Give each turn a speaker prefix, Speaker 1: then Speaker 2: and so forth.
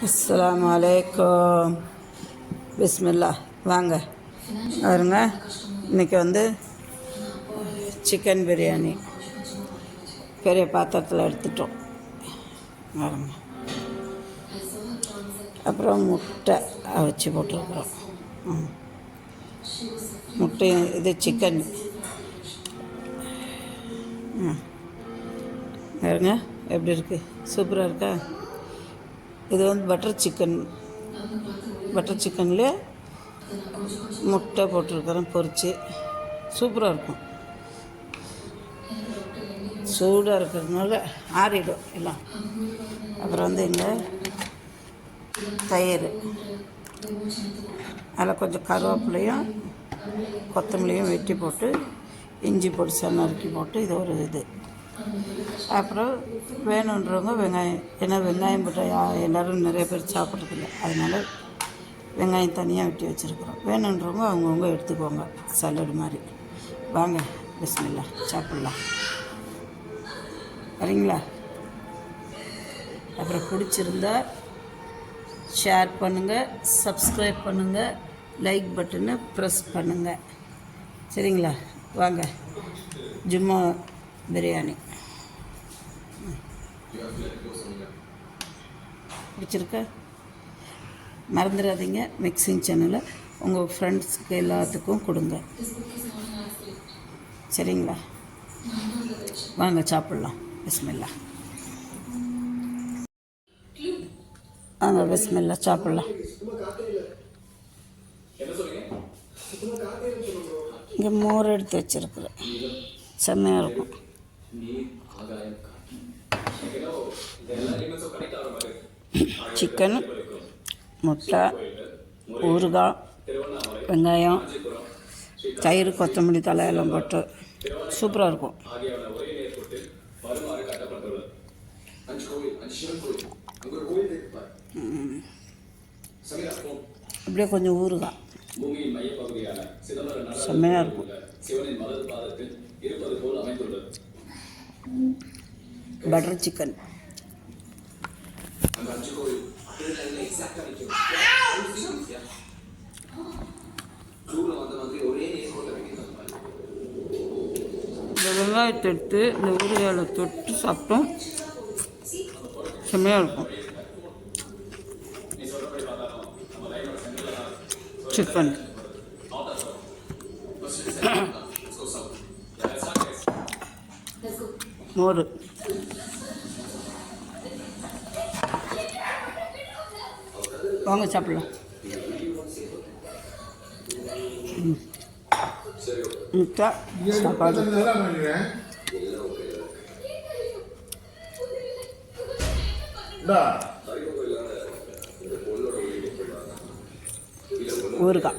Speaker 1: அஸ்ஸலாமு அலைக்கும். பிஸ்மில்லா. வாங்க பாருங்க. இன்றைக்கி சிக்கன் பிரியாணி பெரிய பாத்திரத்தில் எடுத்துட்டோம் பாருங்க. அப்புறம் முட்டை அவிச்சு போட்டிருக்குறோம். முட்டை இது சிக்கன் பாருங்க எப்படி இருக்குது, சூப்பராக இருக்கா. இது பட்டர் சிக்கன்லேயே முட்டை போட்டிருக்கிறேன் பொரிச்சு, சூப்பராக இருக்கும். சூடாக இருக்கிறதுனால ஆறிடும் எல்லாம். அப்புறம் இங்கே தயிர், அதில் கொஞ்சம் கருவேப்பிலையும் கொத்தமல்லியும் வெட்டி போட்டு இஞ்சி பொடிசாக நறுக்கி போட்டு இது ஒரு இது. அப்புறம் வேணுன்றவங்க வெங்காயம், ஏன்னா வெங்காயம் போட்டால் எல்லோரும் நிறைய பேர் சாப்பிட்றதில்ல, அதனால் வெங்காயம் தனியாக வெட்டி வச்சுருக்குறோம். வேணுன்றவங்க அவங்கவுங்க எடுத்துக்குவாங்க, சலடு மாதிரி. வாங்க பிஸ்மில்லா சாப்பிட்லாம். வரீங்களா? அப்புறம் பிடிச்சிருந்தா ஷேர் பண்ணுங்கள், சப்ஸ்கிரைப் பண்ணுங்கள், லைக் பட்டனை ப்ரெஸ் பண்ணுங்கள். சரிங்களா? வாங்க. ஜும்மா பிரியாணி பிடிச்சிருக்கா? மறந்துடாதீங்க, மிக்சிங் சேனலை உங்கள் ஃப்ரெண்ட்ஸுக்கு எல்லாத்துக்கும் கொடுங்க. சரிங்களா? வாங்க சாப்பிட்லாம். பிஸ்மில்லா. வாங்க பிஸ்மில்லா சாப்பிட்லாம். இங்கே மோர் எடுத்து வச்சுருக்குறேன், செம்மையாக இருக்கும். சிக்கன், முட்டை, ஊறுகாய், வெங்காயம், தயிர், கொத்தமல்லி தழை எல்லாம் போட்டு சூப்பராக இருக்கும். அப்படியே கொஞ்சம் ஊறுகாய், செம்மையாக இருக்கும். பட்டர் சிக்கன், இந்த வெங்காயத்தை எடுத்து இந்த ஊறுகாயில் தொட்டு சாப்பிட்டோம், செம்மையாக இருக்கும். சிக்கன் மோர், வாங்க சாப்பிடலாம். முட்டை சாப்பாடு, ஊறுகாய்.